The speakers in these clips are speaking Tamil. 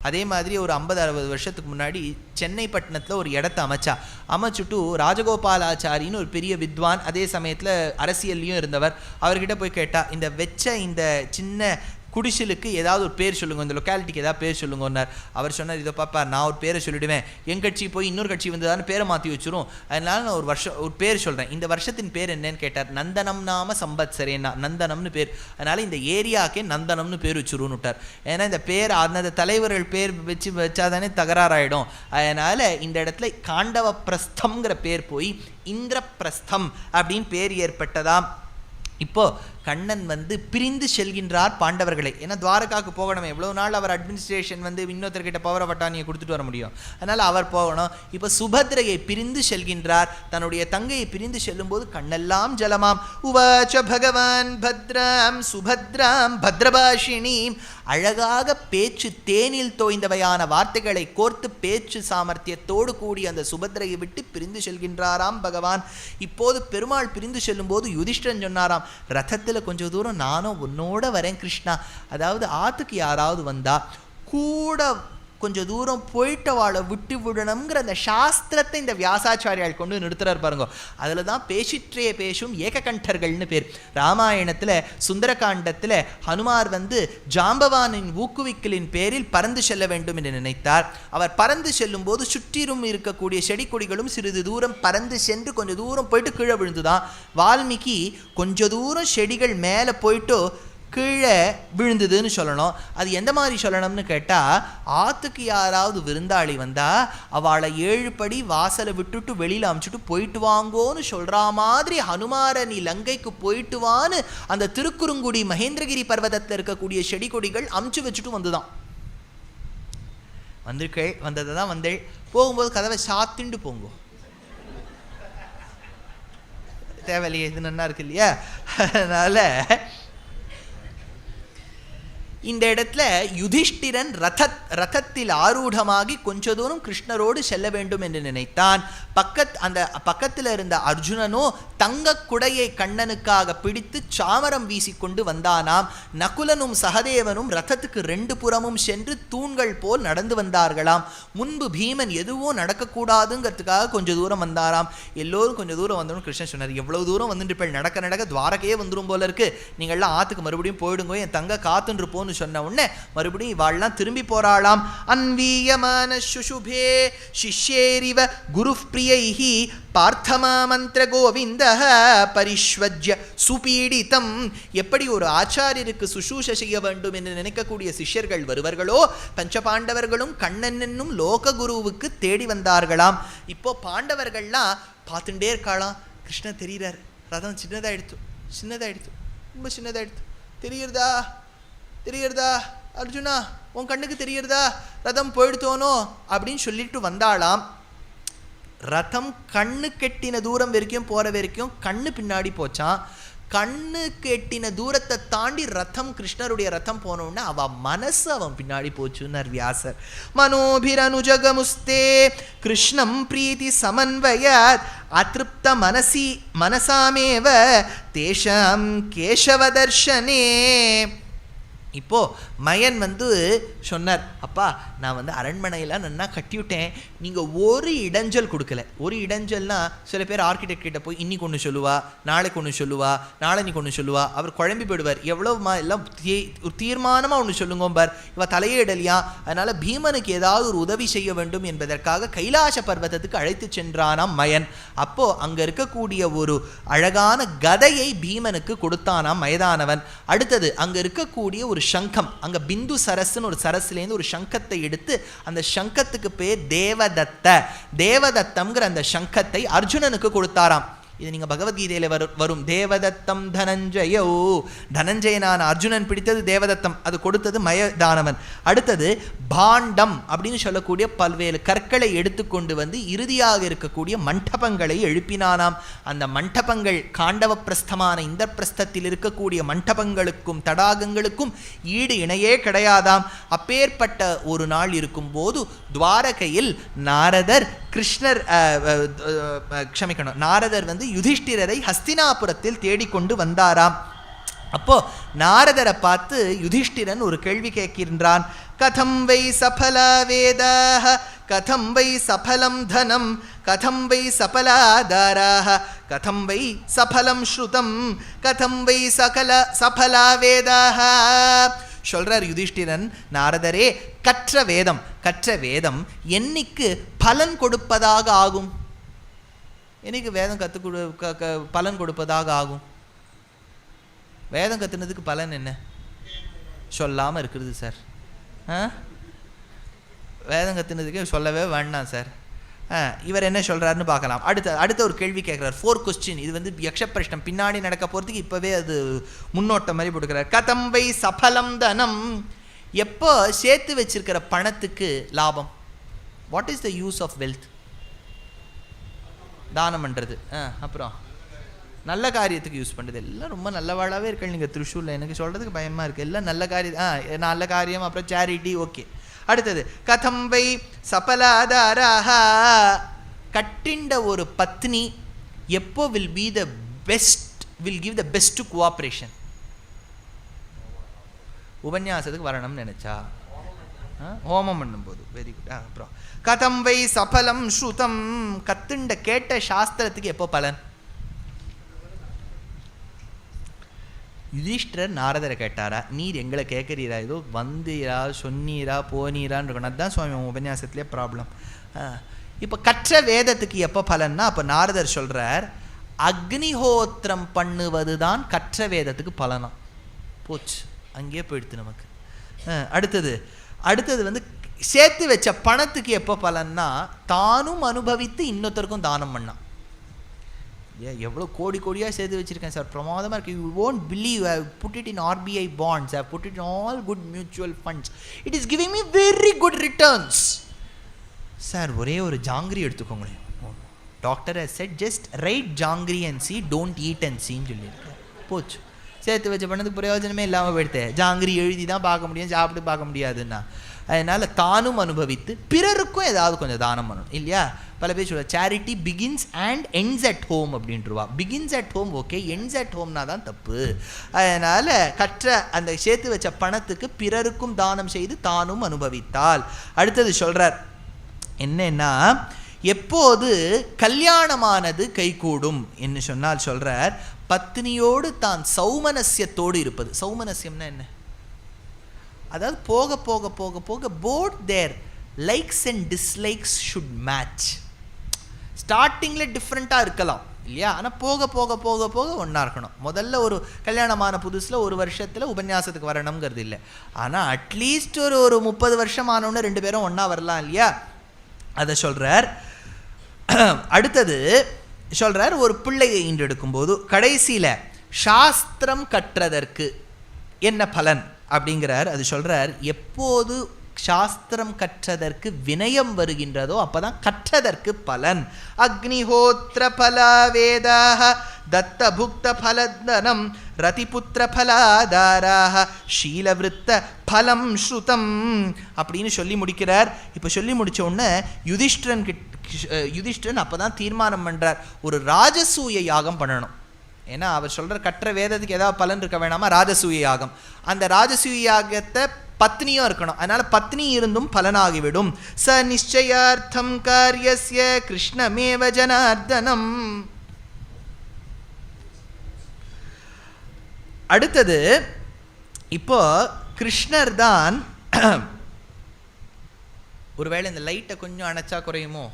அதே மாதிரி ஒரு 50-60 வருஷத்துக்கு முன்னாடி சென்னை பட்டணத்தில் ஒரு இடத்த அமைச்சுட்டு ராஜகோபாலாச்சாரின்னு ஒரு பெரிய வித்வான், அதே சமயத்தில் அரசியல்லையும் இருந்தவர், அவர்கிட்ட போய் கேட்டா, இந்த இந்த சின்ன குடிசலுக்கு ஏதாவது ஒரு பேர் சொல்லுங்க, இந்த லொக்காலிட்டிக்கு ஏதாவது பேர் சொல்லுங்கன்னார். அவர் சொன்னார், இதோ பாப்பா நான் ஒரு பேரை சொல்லிவிடுவேன், என் கட்சி போய் இன்னொரு கட்சி வந்ததான்னு பேரை மாற்றி வச்சிரும், அதனால நான் ஒரு பேர் சொல்கிறேன், இந்த வருஷத்தின் பேர் என்னன்னு கேட்டார். நந்தனம் நாம சம்பத்சரேன்னா, நந்தனம்னு பேர், அதனால் இந்த ஏரியாக்கே நந்தனம்னு பேர் வச்சுருன்னு விட்டார். ஏன்னா இந்த பேர் அந்த தலைவர்கள் பேர் வச்சாதானே தகராறாயிடும், அதனால் இந்த இடத்துல காண்டவ பிரஸ்தம்ங்கிற பேர் போய் இந்திரபிரஸ்தம் அப்படின்னு பேர் ஏற்பட்டதாம். இப்போ கண்ணன் பிரிந்து செல்கின்றார் பாண்டவர்களை. ஏன்னா துவாரகாவுக்கு போகணும், எவ்வளோ நாள் அவர் அட்மினிஸ்ட்ரேஷன் இன்னொருத்தர்கிட்ட பவர பட்டானியை கொடுத்துட்டு வர முடியும், அதனால் அவர் போகணும். இப்போ சுபத்ரையை பிரிந்து செல்கின்றார். தன்னுடைய தங்கையை பிரிந்து செல்லும்போது கண்ணெல்லாம் ஜலமாம். உவாச்ச பகவான் பத்ராம் சுபத்ராம் பத்ரபாஷினீம், அழகாக பேச்சு தேனில் தோய்ந்தவையான வார்த்தைகளை கோர்த்து பேச்சு சாமர்த்தியத்தோடு கூடி அந்த சுபத்ரையை விட்டு பிரிந்து செல்கின்றாராம் பகவான். இப்போது பெருமாள் பிரிந்து செல்லும் போது யுதிஷ்டிரன் சொன்னாராம், ரதத்தில் கொஞ்சம் தூரம் நானும் உன்னோட வரேன் கிருஷ்ணா, அதாவது ஆத்துக்கு யாராவது வந்தா கூட கொஞ்சம் தூரம் போயிட்டு வாழ விட்டு விடணுங்கிற அந்த சாஸ்திரத்தை இந்த வியாசாச்சாரியால் கொண்டு நிறுத்துறார் பாருங்க. அதில் தான் பேசிற்றே பேசும் ஏககண்டர்கள்னு பேர். ராமாயணத்தில் சுந்தரகாண்டத்தில் ஹனுமார் ஜாம்பவானின் ஊக்குவிக்கலின் பேரில் பறந்து செல்ல வேண்டும் என்று நினைத்தார். அவர் பறந்து செல்லும் போது சுற்றிலும் இருக்கக்கூடிய செடி கொடிகளும் சிறிது தூரம் பறந்து சென்று கொஞ்சம் தூரம் போயிட்டு கீழே விழுந்துதான். வால்மீகி கொஞ்சம் தூரம் செடிகள் மேலே போயிட்டு கீழே விழுந்ததுன்னு சொல்லணும். அது எந்த மாதிரி சொல்லணும்னு கேட்டால், ஆற்றுக்கு யாராவது விருந்தாளி வந்தால் அவளை 7 படி வாசலை விட்டுட்டு வெளியில் அமுச்சுட்டு போயிட்டு வாங்கோன்னு சொல்கிற மாதிரி ஹனுமார நீ லங்கைக்கு போயிட்டு வான்னு அந்த திருக்குறுங்குடி மகேந்திரகிரி பர்வதத்தில் இருக்கக்கூடிய செடி கொடிகள் அமுச்சு வச்சுட்டு வந்துதான். வந்ததை தான் போகும்போது கதவை சாத்திண்டு போங்கோ, தேவையில்லையே, இது நல்லா இருக்கு இல்லையா? அதனால் இந்த இடத்துல யுதிஷ்டிரன் ரதத்தில் ஆரூடமாகி கொஞ்ச தூரம் கிருஷ்ணரோடு செல்ல வேண்டும் என்று நினைத்தான். அந்த பக்கத்தில் இருந்த அர்ஜுனனோ தங்க குடையை கண்ணனுக்காக பிடித்து சாமரம் வீசிக்கொண்டு வந்தானாம். நகுலனும் சகதேவனும் ரதத்துக்கு 2 புறமும் சென்று தூண்கள் போல் நடந்து வந்தார்களாம். முன்பு பீமன் எதுவும் நடக்கக்கூடாதுங்கிறதுக்காக கொஞ்சம் தூரம் வந்தாராம். எல்லோரும் கொஞ்சம் தூரம் வந்தோம். கிருஷ்ணன் சொன்னார், எவ்வளவு தூரம் வந்துட்டு நடக்க நடக்க துவாரகையே வந்துடும் போல இருக்கு, நீங்கள்லாம் ஆத்துக்கு மறுபடியும் போயிடுங்க, என் தங்க காத்துன்று போன்னு சொன்ன உடனே மறுபடியும் இவாள்லாம் திரும்பி போறாளாம். அன்வீயமான சுஷுபே சிஷ்யேரிவ குரு பிரியைஹி பார்த்தமா மந்திர கோவிந்த பரிஷ்வஜ்ய சுபீடிதம். எப்படி ஒரு ஆச்சாரியருக்கு சுஷூஷ செய்ய வேண்டும் என்று நினைக்கக்கூடிய சிஷ்யர்கள் வருவர்களோ, பஞ்சபாண்டவர்களும் கண்ணன் என்னும் லோக குருவுக்கு தேடி வந்தார்களாம். இப்போ பாண்டவர்கள்லாம் பார்த்துட்டே இருக்காளாம். கிருஷ்ணன் தெரிகிறார், ரதம் சின்னதாயிடுத்து, ரொம்ப சின்னதாயிடுத்து, தெரியுறதா அர்ஜுனா, உன் கண்ணுக்கு தெரியுறதா ரதம் போயிடுத்தோனோ அப்படின்னு சொல்லிட்டு வந்தாளாம். ரதம் கண்ணு கெட்டின தூரம் வரைக்கும் போற வரைக்கும் கண்ணு பின்னாடி போச்சான். கண்ணு கெட்டின தூரத்தை தாண்டி ரதம், கிருஷ்ணருடைய ரதம் போனோன்னா அவ மனசு அவன் பின்னாடி போச்சுன்னார் வியாசர். மனோபிரனுஜகமுஸ்தே கிருஷ்ணம் பிரீதி சமன்வயாத் அதிருப்த மனசாமேவ தேஷாம் கேசவதர்ஷனே. இப்போ மயன் சொன்னார், அப்பா நான் அரண்மனையெல்லாம் நன்னா கட்டிவிட்டேன், நீங்கள் ஒரு இடைஞ்சல் கொடுக்கல. ஒரு இடைஞ்சல்னா சில பேர் ஆர்கிடெக்ட் கிட்ட போய் இன்னைக்கு ஒன்று சொல்லுவா, நாளைக்கு ஒன்று சொல்லுவா, நாளைக்கு ஒன்று சொல்லுவா, அவர் குழம்பி போயிடுவார். எவ்வளோ எல்லாம் ஒரு தீர்மானமாக ஒன்று சொல்லுங்கோம்பார், இவ தலையே இடலையா. அதனால் பீமனுக்கு ஏதாவது ஒரு உதவி செய்ய வேண்டும் என்பதற்காக கைலாச பர்வதத்துக்கு அழைத்து சென்றானாம் மயன். அப்போது அங்கே இருக்கக்கூடிய ஒரு அழகான கதையை பீமனுக்கு கொடுத்தானாம் மயதானவன். அடுத்தது அங்கே இருக்கக்கூடிய ஒரு சங்கம், அங்கே பிந்து சரஸ்ன்னு ஒரு சரஸ்லேருந்து ஒரு சங்கத்தை எடுத்து, அந்த சங்கத்துக்கு பேர் தேவதத்தம்ங்கிற அந்த சங்கத்தை அர்ஜுனனுக்கு கொடுத்தாராம். இது நீங்கள் பகவத்கீதையில் வரும் தேவதத்தம் தனஞ்சயோ, தனஞ்சயனான அர்ஜுனன் பிடித்தது தேவதத்தம், அது கொடுத்தது மயதானவன். அடுத்தது பாண்டம் அப்படின்னு சொல்லக்கூடிய பல்வேறு கற்களை எடுத்துக்கொண்டு இறுதியாக இருக்கக்கூடிய மண்டபங்களை எழுப்பினானாம். அந்த மண்டபங்கள் காண்டவ பிரஸ்தமான இந்த பிரஸ்தத்தில் இருக்கக்கூடிய மண்டபங்களுக்கும் தடாகங்களுக்கும் ஈடு இணையே கிடையாதாம். அப்பேற்பட்ட ஒரு நாள் இருக்கும்போது துவாரகையில் நாரதர் நாரதர் யுதிஷ்டிரரை ஹஸ்தினாபுரத்தில் தேடிக்கொண்டு வந்தாராம். அப்போ நாரதரை பார்த்து யுதிஷ்டிரன் ஒரு கேள்வி கேட்கின்றான். கதம் வை சபலா வேதாः கதம் வை சபலம் தனம் கதம் வை சபலாதாராः கதம் வை சபலம் ஸ்ருதம் கதம் வை சபலா வேதாः. சொல்றார் யுதிஷ்டிரன், நாரதரே, கற்ற வேதம் என்னைக்கு பலன் கொடுப்பதாக ஆகும்? என்னைக்கு வேதம் பலன் கொடுப்பதாக ஆகும்? வேதம் கத்துனதுக்கு பலன் என்ன? சொல்லாமல் இருக்கிறது சார். வேதம் கத்துனதுக்கு சொல்லவே வேண்டாம் சார். இவர் என்ன சொல்றாருன்னு பார்க்கலாம். அடுத்த ஒரு கேள்வி கேட்கிறார். 4 கொஸ்டின். இது வந்து யக்ஷ பிரஷ்னம், பின்னாடி நடக்க போறதுக்கு இப்பவே அது முன்னோட்டம் மாதிரி போட்டுக்கிறார். கதம் வை சபலம் தனம், எப்போ சேர்த்து வச்சிருக்கிற பணத்துக்கு லாபம்? What is the use of wealth? தானம் பண்ணுறது. அப்புறம் நல்ல காரியத்துக்கு யூஸ் பண்ணுறது. எல்லாம் ரொம்ப நல்லவாழாவே இருக்கீங்க நீங்கள் திருஷூரில். எனக்கு சொல்கிறதுக்கு பயமாக இருக்குது. எல்லாம் நல்ல காரியம் அப்புறம் சேரிட்டி. ஓகே, அடுத்தது கதம் வை சபலாதாராக, கட்டிண்ட ஒரு பத்னி எப்போ will give the best cooperation? உபன்யாசத்துக்கு வரணும்னு நினைச்சா, ஹோமம் பண்ணும்போது. Very good. அப்புறம் கதம் வை சபலம் ஸ்ருதம், கத்துண்ட கேட்ட சாஸ்திரத்துக்கு எப்போ பலன்? யுதிஷ்டர் நாரதரை கேட்டாரா, நீர் எங்களை கேட்குறீரா, ஏதோ வந்தீரா சொன்னீரா போனீரான்னு இருக்கணும். அதுதான் சுவாமி உபன்யாசத்துலேயே ப்ராப்ளம். இப்போ கற்ற வேதத்துக்கு எப்போ பலன்னா, அப்போ நாரதர் சொல்கிறார், அக்னிஹோத்திரம் பண்ணுவது தான் கற்ற வேதத்துக்கு பலனா. போச்சு, அங்கேயே போயிடுது நமக்கு. அடுத்தது வந்து சேர்த்து வச்ச பணத்துக்கு எப்போ பலன்னா, தானும் அனுபவித்து இன்னொருத்தருக்கும் தானம் பண்ணான். எவ்வளோ கோடியாக சேர்த்து வச்சுருக்கேன் சார், பிரமாதமாக இருக்குது. You won't believe, I have put it in RBI bonds, I have put it in all good mutual funds, it is giving me very good returns. Sir ஒரே ஒரு ஜாங்கிரி எடுத்துக்கோங்களேன். Doctor has said just write jangiri and see, don't eat and seeன்னு சொல்லியிருக்கேன். போச்சு, சேர்த்து வச்ச பண்ணதுக்கு பிரயோஜனமே இல்லாமல் போயிடுது. ஜாங்கிரி எழுதி தான் பார்க்க முடியும், சாப்பிட்டு பார்க்க முடியாதுன்னா. அதனால் தானும் அனுபவித்து பிறருக்கும் ஏதாவது கொஞ்சம் தானம் பண்ணணும் இல்லையா? பல பேர் சொல்லுவாங்க charity begins and ends at home அப்படின்றவா. Begins at home okay, ends at ஹோம்னா தான் தப்பு. அதனால் கற்ற அந்த சேர்த்து வச்ச பணத்துக்கு பிறருக்கும் தானம் செய்து தானும் அனுபவித்தால். அடுத்தது சொல்கிறார் என்னன்னா, எப்போது கல்யாணமானது கைகூடும் என்று சொன்னால் சொல்கிறார், பத்னியோடு தான் சௌமனஸ்யத்தோடு இருப்பது. சௌமனஸ்யம்னா என்ன? அதாவது போக போக போக போக both their likes and dislikes should match. ஸ்டார்டிங்கில் டிஃப்ரெண்ட்டாக இருக்கலாம் இல்லையா, ஆனால் போக போக போக போக ஒன்றா இருக்கணும். முதல்ல ஒரு கல்யாணமான புதுசில் ஒரு வருஷத்தில் உபன்யாசத்துக்கு வரணுங்கிறது இல்லை, ஆனால் அட்லீஸ்ட் ஒரு 30 வருஷம் ஆனோன்னு 2 பேரும் ஒன்றா வரலாம் இல்லையா? அதை சொல்கிறார். அடுத்தது சொல்கிறார், ஒரு பிள்ளையை ஈன்றெடுக்கும்போது கடைசியில் சாஸ்திரம் கற்றதற்கு என்ன பலன் அப்படிங்கிறார். அது சொல்கிறார், எப்போது சாஸ்திரம் கற்றதற்கு வினயம் வருகின்றதோ அப்போதான் கற்றதற்கு பலன். அக்னிஹோத்திர பலா வேதாக தத்த புக்த பலதனம் ரதிபுத்திர பலாதாராக ஷீலவிருத்த பலம் ஸ்ருதம் அப்படின்னு சொல்லி முடிக்கிறார். இப்போ சொல்லி முடிச்ச உடனே யுதிஷ்டிரன் அப்போ தான் தீர்மானம் பண்ணுறார், ஒரு ராஜசூய யாகம் பண்ணணும். ஏன்னா அவர் சொல்கிற கற்ற வேதத்துக்கு ஏதாவது பலன் இருக்க வேணாமா? ராஜசூய யாகம். அந்த ராஜசூய யாகத்தை பத்னியும் இருக்கணும். அதனால பத்னி இருந்தும் பலனாகிவிடும். ச நிச்சயார்த்தம் காரியஸ்ய கிருஷ்ணமேவ ஜனார்தனம். அடுத்தது இப்போ கிருஷ்ணர் தான். ஒருவேளை இந்த லைட்டை கொஞ்சம் அணைச்சா குறையுமோ?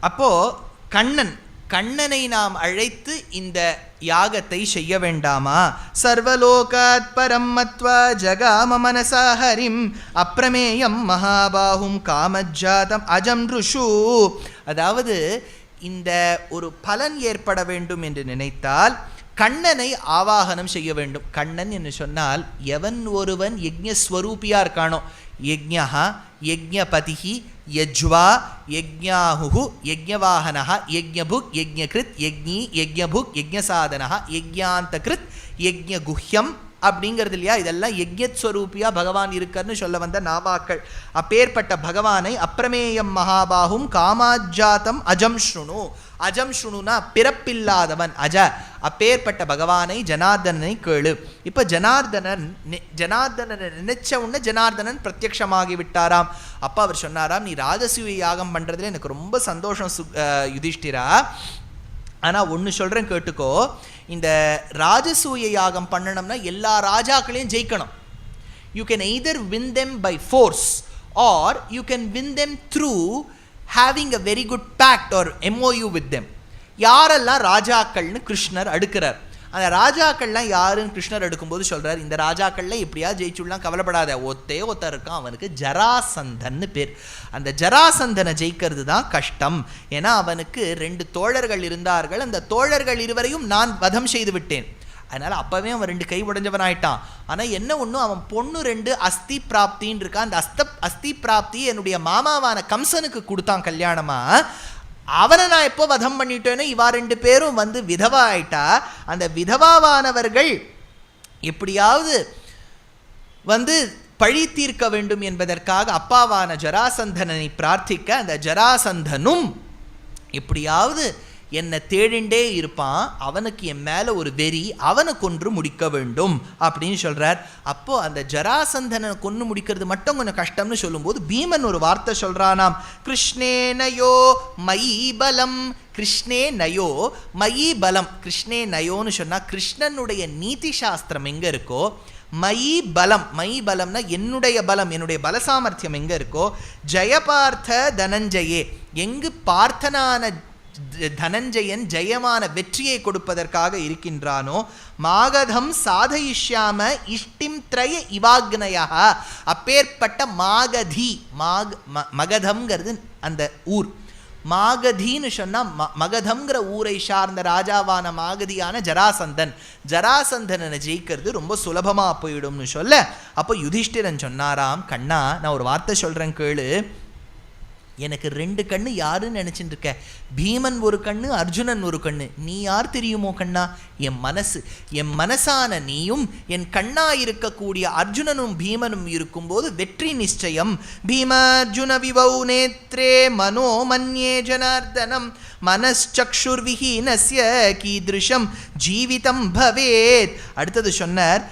அப்போ கண்ணனை நாம் அழைத்து இந்த யாகத்தை செய்ய வேண்டாமா? சர்வலோகாத் பரம் மத்வா ஜகாம மனசா ஹரிம் அப்ரமேயம் மகாபாஹும் காமஜாதம் அஜம் ருஷு. அதாவது இந்த ஒரு பலன் ஏற்பட வேண்டும் என்று நினைத்தால் கண்ணனை ஆவாகனம் செய்ய வேண்டும். கண்ணன் என்று சொன்னால் எவன் ஒருவன் யஜ்ஞஸ்வரூபியா இருக்கானோ, யஜ்ஞா யஜ்ஞபதிஹி யஜ்வா யஜ்ஞாஹுஹு யஜ்ஞவாஹனஹ யஜ்ஞபுக் யஜ்ஞகிருத் யஜ்ஞி யஜ்ஞபுக் யஜ்ஞசாதனஹ யஜ்ஞாந்தகிருத் யஜ்ஞகுஹ்யம் அப்படிங்கிறது இல்லையா? இதெல்லாம் யஜ்ஞத் ஸ்வரூபியா பகவான் இருக்கார்னு சொல்ல வந்த நாமாக்கள். அப்பேற்பட்ட பகவானை அப்பிரமேயம் மகாபாகும் காமாஜாத்தம் அஜம் ஸ்ருணு. அஜம் ஸ்ருணுனா பிறப்பில்லாதவன் அஜ. அப்பேற்பட்ட பகவானை ஜனார்தனனை கேளு. இப்போ ஜனார்தனனை நினைச்ச உடனே ஜனார்தனன் பிரத்யக்ஷமாகி விட்டாராம். அப்போ அவர் சொன்னாராம், நீ ராஜசூய யாகம் பண்ணுறதுல எனக்கு ரொம்ப சந்தோஷம் யுதிஷ்டிரா. ஆனால் ஒன்று சொல்கிறேன் கேட்டுக்கோ, இந்த ராஜசூய யாகம் பண்ணணும்னா எல்லா ராஜாக்களையும் ஜெயிக்கணும். You can either win them by force or you can win them through having a very good pact or MOU with them. யாரெல்லாம் ராஜாக்கள்னு கிருஷ்ணர் அடுக்கிறார். அந்த ராஜாக்கள்லாம் யாருன்னு கிருஷ்ணர் எடுக்கும்போது சொல்கிறார், இந்த ராஜாக்கள்லாம் எப்படியா ஜெயிச்சுடலாம், கவலைப்படாத. ஒருத்தர் இருக்கான், அவனுக்கு ஜராசந்தன்னு பேர். அந்த ஜராசந்தனை ஜெயிக்கிறது தான் கஷ்டம். ஏன்னா அவனுக்கு 2 தோழர்கள் இருந்தார்கள். அந்த தோழர்கள் இருவரையும் நான் வதம் செய்து விட்டேன். அதனால் அப்போவே அவன் 2 கை உடைஞ்சவன் ஆயிட்டான். ஆனால் என்ன ஒன்றும் அவன் பொண்ணு 2 அஸ்தி பிராப்தின்னு இருக்கான். அந்த அஸ்தி பிராப்தி என்னுடைய மாமாவான கம்சனுக்கு கொடுத்தான் கல்யாணமாக. அவனை நான் எப்போ வதம் பண்ணிட்டேனோ இவா 2 பேரும் வந்து விதவா ஆயிட்டா. அந்த விதவாவானவர்கள் எப்படியாவது வந்து பழி தீர்க்க வேண்டும் என்பதற்காக அப்பாவான ஜராசந்தனை பிரார்த்திக்க, அந்த ஜராசந்தனும் எப்படியாவது என்னை தேடிண்டே இருப்பான், அவனுக்கு என் மேலே ஒரு வெறி, அவனை கொன்று முடிக்க வேண்டும் அப்படின்னு சொல்கிறார். அப்போது அந்த ஜராசந்தனை கொன்று முடிக்கிறது மட்டும் கொஞ்சம் கஷ்டம்னு சொல்லும்போது பீமன் ஒரு வார்த்தை சொல்கிறானாம், கிருஷ்ணே நயோ மயி பலம். கிருஷ்ணே நயோ மயி பலம். கிருஷ்ணே நயோன்னு சொன்னால் கிருஷ்ணனுடைய நீதி சாஸ்திரம் எங்கே இருக்கோ, மயி பலம். மயி பலம்னா என்னுடைய பலம், என்னுடைய பல சாமர்த்தியம் எங்கே இருக்கோ, ஜெயபார்த்த தனஞ்சயே, எங்கு பார்த்தனான தனஞ்சயன் ஜெயமான வெற்றியை கொடுப்பதற்காக இருக்கின்றானோ, மாகதம் சாதயிஷ்யாம இஷ்டிம் த்ரய இவாக்னயா. அப்பேற்பட்ட மாகதி, மகதம்ங்கிறது அந்த ஊர். மாகதின்னு சொன்னால் மகதம்ங்கிற ஊரை சார்ந்த ராஜாவான மாகதியான ஜராசந்தன். ஜராசந்தனை ஜெயிக்கிறது ரொம்ப சுலபமாக போயிடும்னு சொல்ல, அப்போ யுதிஷ்டிரன் சொன்னாராம், கண்ணா நான் ஒரு வார்த்தை சொல்கிறேன் கேளு. எனக்கு 2 கண்ணு யாருன்னு நினச்சிட்டு இருக்க? பீமன் ஒரு கண்ணு, அர்ஜுனன் ஒரு கண்ணு. நீ யார் தெரியுமோ கண்ணா? என் மனசு. என் மனசான நீயும் என் கண்ணா இருக்கக்கூடிய அர்ஜுனனும் பீமனும் இருக்கும்போது வெற்றி நிச்சயம். பீமார்ஜுன விவௌ நேத்ரே மனோ மன்யே ஜனார்தனம் மனச்சக்ஷுர்விஹீனஸ்ய கீத்ருஷம் ஜீவிதம் பவேத். அடுத்தது சொன்னார்,